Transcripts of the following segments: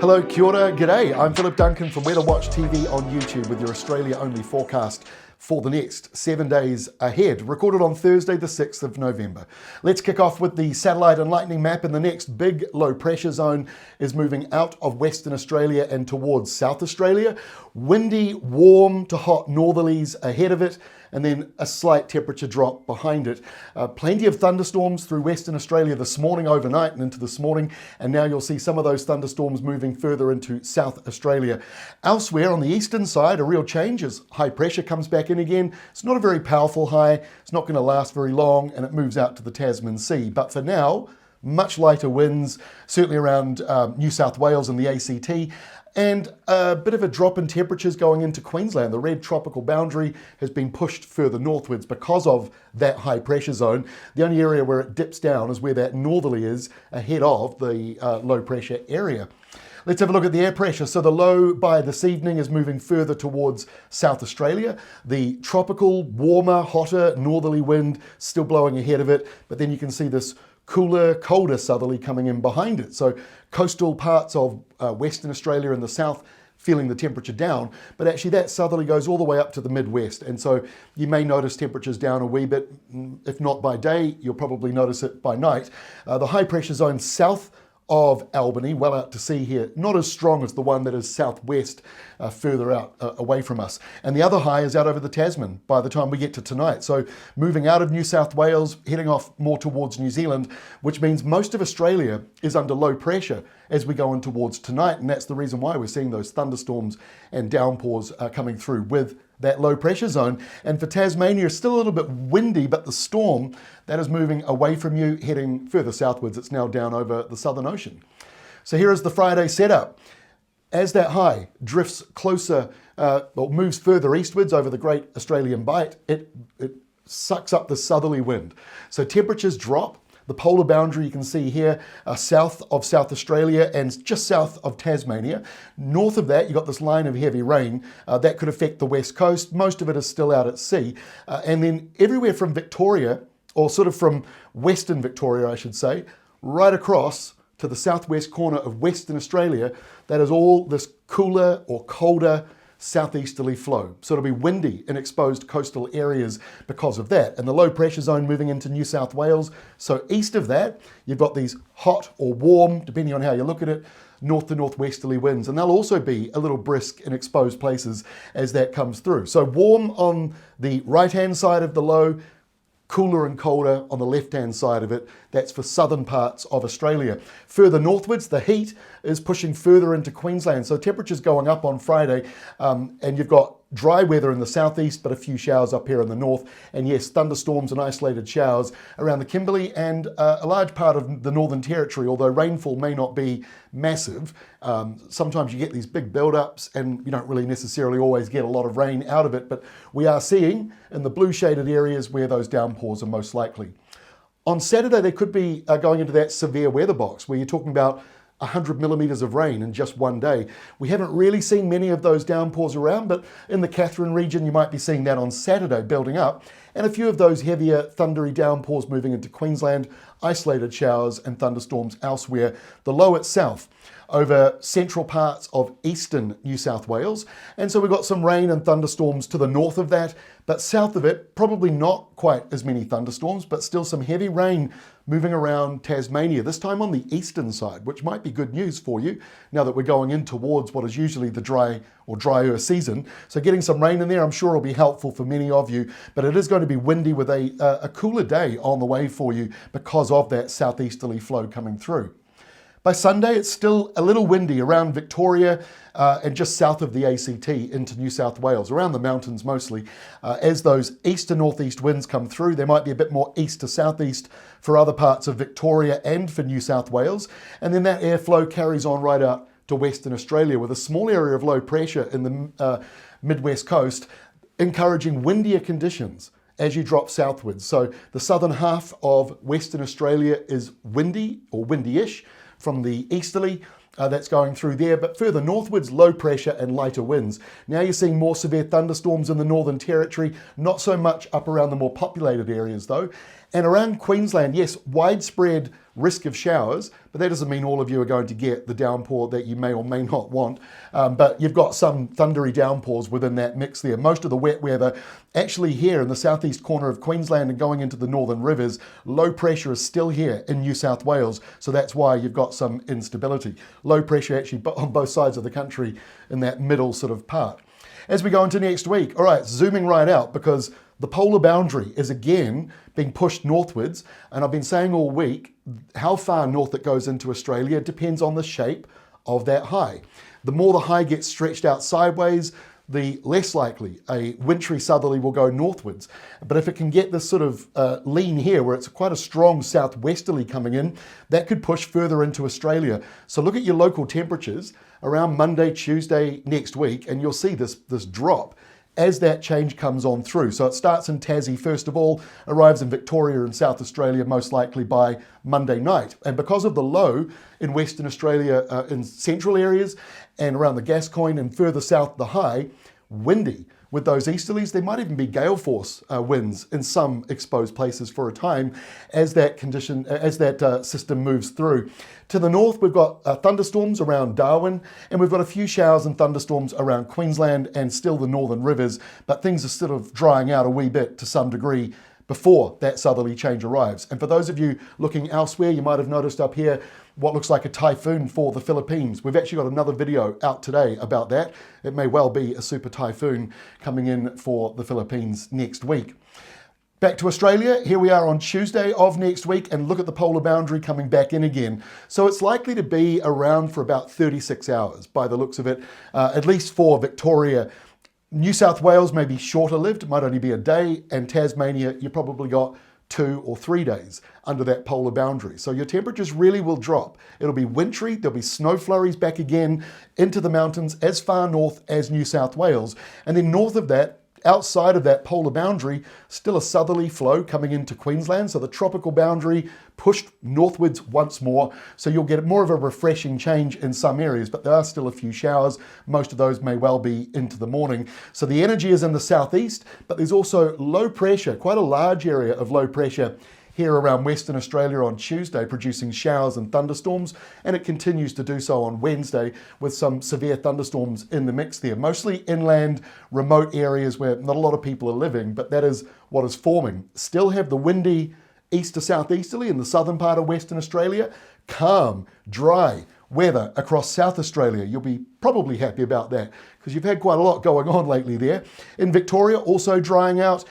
Hello, kia ora, g'day. I'm Philip Duncan from Weather Watch TV on YouTube with your Australia-only forecast for the next 7 days ahead, recorded on Thursday the 6th of November. Let's kick off with the satellite and lightning map, and the next big low pressure zone is moving out of Western Australia and towards South Australia. Windy, warm to hot northerlies ahead of it, and then a slight temperature drop behind it. Plenty of thunderstorms through Western Australia this morning, overnight and into this morning, and now you'll see some of those thunderstorms moving further into South Australia. Elsewhere on the eastern side, a real change as high pressure comes back in again. It's not a very powerful high, it's not going to last very long, and it moves out to the Tasman Sea. But for now, much lighter winds, certainly around New South Wales and the ACT, and a bit of a drop in temperatures going into Queensland. The red tropical boundary has been pushed further northwards because of that high pressure zone. The only area where it dips down is where that northerly is ahead of the low pressure area. Let's have a look at the air pressure. So the low by this evening is moving further towards South Australia. The tropical, warmer, hotter northerly wind still blowing ahead of it, but then you can see this cooler, colder southerly coming in behind it. So coastal parts of Western Australia and the south feeling the temperature down, but actually that southerly goes all the way up to the Midwest. And so you may notice temperatures down a wee bit. If not by day, you'll probably notice it by night. The high pressure zone south of Albany, well out to sea here, not as strong as the one that is southwest, further out away from us. And the other high is out over the Tasman by the time we get to tonight. So moving out of New South Wales, heading off more towards New Zealand, which means most of Australia is under low pressure as we go in towards tonight. And that's the reason why we're seeing those thunderstorms and downpours coming through with that low pressure zone. And for Tasmania, it's still a little bit windy, but the storm that is moving away from you, heading further southwards. It's now down over the Southern Ocean. So here is the Friday setup. As that high drifts closer, or moves further eastwards over the Great Australian Bight, it sucks up the southerly wind. So temperatures drop. The polar boundary you can see here, south of South Australia and just south of Tasmania. North of that, you've got this line of heavy rain that could affect the west coast. Most of it is still out at sea. And then everywhere from Victoria, or sort of from Western Victoria, I should say, right across to the southwest corner of Western Australia, that is all this cooler or colder southeasterly flow. So it'll be windy in exposed coastal areas because of that. And the low pressure zone moving into New South Wales. So east of that, you've got these hot or warm, depending on how you look at it, north to northwesterly winds. And they'll also be a little brisk in exposed places as that comes through. So warm on the right-hand side of the low, cooler and colder on the left-hand side of it. That's for southern parts of Australia. Further northwards, the heat is pushing further into Queensland. So temperatures going up on Friday, and you've got dry weather in the southeast, but a few showers up here in the north. And yes, thunderstorms and isolated showers around the Kimberley and a large part of the Northern Territory, although rainfall may not be massive. Sometimes you get these big build-ups and you don't really necessarily always get a lot of rain out of it, but we are seeing in the blue shaded areas where those downpours are most likely. On Saturday, they could be going into that severe weather box where you're talking about 100 millimetres of rain in just one day. We haven't really seen many of those downpours around, but in the Katherine region, you might be seeing that on Saturday building up, and a few of those heavier thundery downpours moving into Queensland, isolated showers and thunderstorms elsewhere. The low itself over central parts of eastern New South Wales. And so we've got some rain and thunderstorms to the north of that, but south of it, probably not quite as many thunderstorms, but still some heavy rain moving around Tasmania, this time on the eastern side, which might be good news for you now that we're going in towards what is usually the dry or drier season. So getting some rain in there, I'm sure will be helpful for many of you, but it is going to be windy with a cooler day on the way for you because of that southeasterly flow coming through. By Sunday, it's still a little windy around Victoria and just south of the ACT into New South Wales, around the mountains mostly. As those east to northeast winds come through, there might be a bit more east to southeast for other parts of Victoria and for New South Wales. And then that airflow carries on right out to Western Australia with a small area of low pressure in the Midwest coast, encouraging windier conditions as you drop southwards. So the southern half of Western Australia is windy or windy-ish from the easterly. That's going through there, but further northwards, low pressure and lighter winds. Now you're seeing more severe thunderstorms in the Northern Territory, not so much up around the more populated areas though. And around Queensland, yes, widespread risk of showers, but that doesn't mean all of you are going to get the downpour that you may or may not want. But you've got some thundery downpours within that mix there. Most of the wet weather actually here in the southeast corner of Queensland and going into the northern rivers, low pressure is still here in New South Wales. So that's why you've got some instability. Low pressure actually on both sides of the country in that middle sort of part. As we go into next week, all right, zooming right out because the polar boundary is again being pushed northwards, and I've been saying all week how far north it goes into Australia depends on the shape of that high. The more the high gets stretched out sideways, the less likely a wintry southerly will go northwards. But if it can get this sort of lean here where it's quite a strong southwesterly coming in, that could push further into Australia. So look at your local temperatures around Monday, Tuesday next week, and you'll see this drop as that change comes on through. So it starts in Tassie first of all, arrives in Victoria and South Australia most likely by Monday night. And because of the low in Western Australia in central areas and around the Gascoyne and further south the high, windy. With those easterlies, there might even be gale force winds in some exposed places for a time as that system moves through. To the north, we've got thunderstorms around Darwin, and we've got a few showers and thunderstorms around Queensland and still the northern rivers, but things are sort of drying out a wee bit to some degree before that southerly change arrives. And for those of you looking elsewhere, you might have noticed up here what looks like a typhoon for the Philippines. We've actually got another video out today about that. It may well be a super typhoon coming in for the Philippines next week. Back to Australia, here we are on Tuesday of next week, and look at the polar boundary coming back in again. So it's likely to be around for about 36 hours by the looks of it, at least for Victoria. New South Wales may be shorter lived, it might only be a day, and Tasmania, you probably got 2 or 3 days under that polar boundary. So your temperatures really will drop. It'll be wintry, there'll be snow flurries back again into the mountains as far north as New South Wales. And then north of that, outside of that polar boundary, still a southerly flow coming into Queensland. So the tropical boundary pushed northwards once more. So you'll get more of a refreshing change in some areas, but there are still a few showers. Most of those may well be into the morning. So the energy is in the southeast, but there's also low pressure, quite a large area of low pressure here around Western Australia on Tuesday, producing showers and thunderstorms, and it continues to do so on Wednesday with some severe thunderstorms in the mix there. Mostly inland, remote areas where not a lot of people are living, but that is what is forming. Still have the windy east to southeasterly in the southern part of Western Australia, calm, dry weather across South Australia. You'll be probably happy about that because you've had quite a lot going on lately there. In Victoria, also drying out.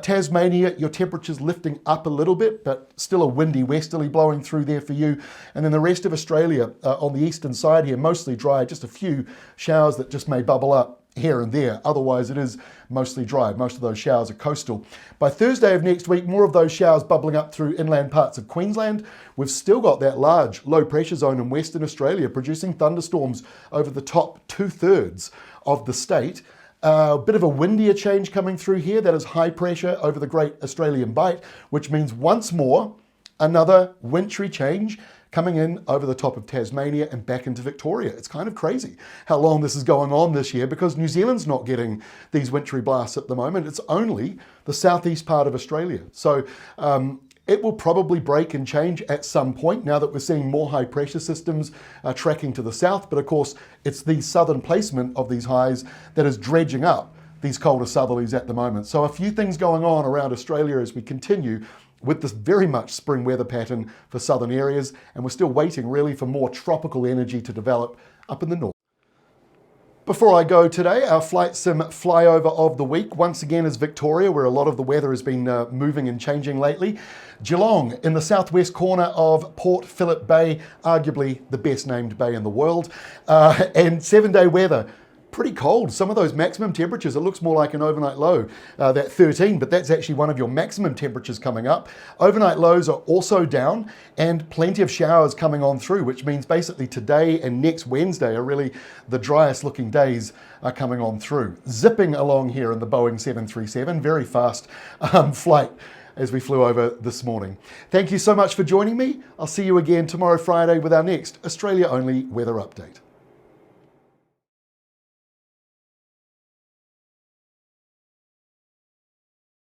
Tasmania, your temperature's lifting up a little bit, but still a windy westerly blowing through there for you. And then the rest of Australia on the eastern side here, mostly dry, just a few showers that just may bubble up here and there. Otherwise, it is mostly dry. Most of those showers are coastal. By Thursday of next week, more of those showers bubbling up through inland parts of Queensland. We've still got that large low pressure zone in Western Australia producing thunderstorms over the top 2/3 of the state. A bit of a windier change coming through here. That is high pressure over the Great Australian Bight, which means once more, another wintry change coming in over the top of Tasmania and back into Victoria. It's kind of crazy how long this is going on this year because New Zealand's not getting these wintry blasts at the moment. It's only the southeast part of Australia. So it will probably break and change at some point now that we're seeing more high pressure systems tracking to the south. But of course, it's the southern placement of these highs that is dredging up these colder southerlies at the moment. So a few things going on around Australia as we continue with this very much spring weather pattern for southern areas. And we're still waiting really for more tropical energy to develop up in the north. Before I go today, our flight sim flyover of the week once again is Victoria, where a lot of the weather has been moving and changing lately. Geelong in the southwest corner of Port Phillip Bay, arguably the best named bay in the world, and 7-day weather. Pretty cold. Some of those maximum temperatures, it looks more like an overnight low, that 13, but that's actually one of your maximum temperatures coming up. Overnight lows are also down and plenty of showers coming on through, which means basically today and next Wednesday are really the driest looking days are coming on through. Zipping along here in the Boeing 737, very fast flight as we flew over this morning. Thank you so much for joining me. I'll see you again tomorrow Friday with our next Australia-only weather update.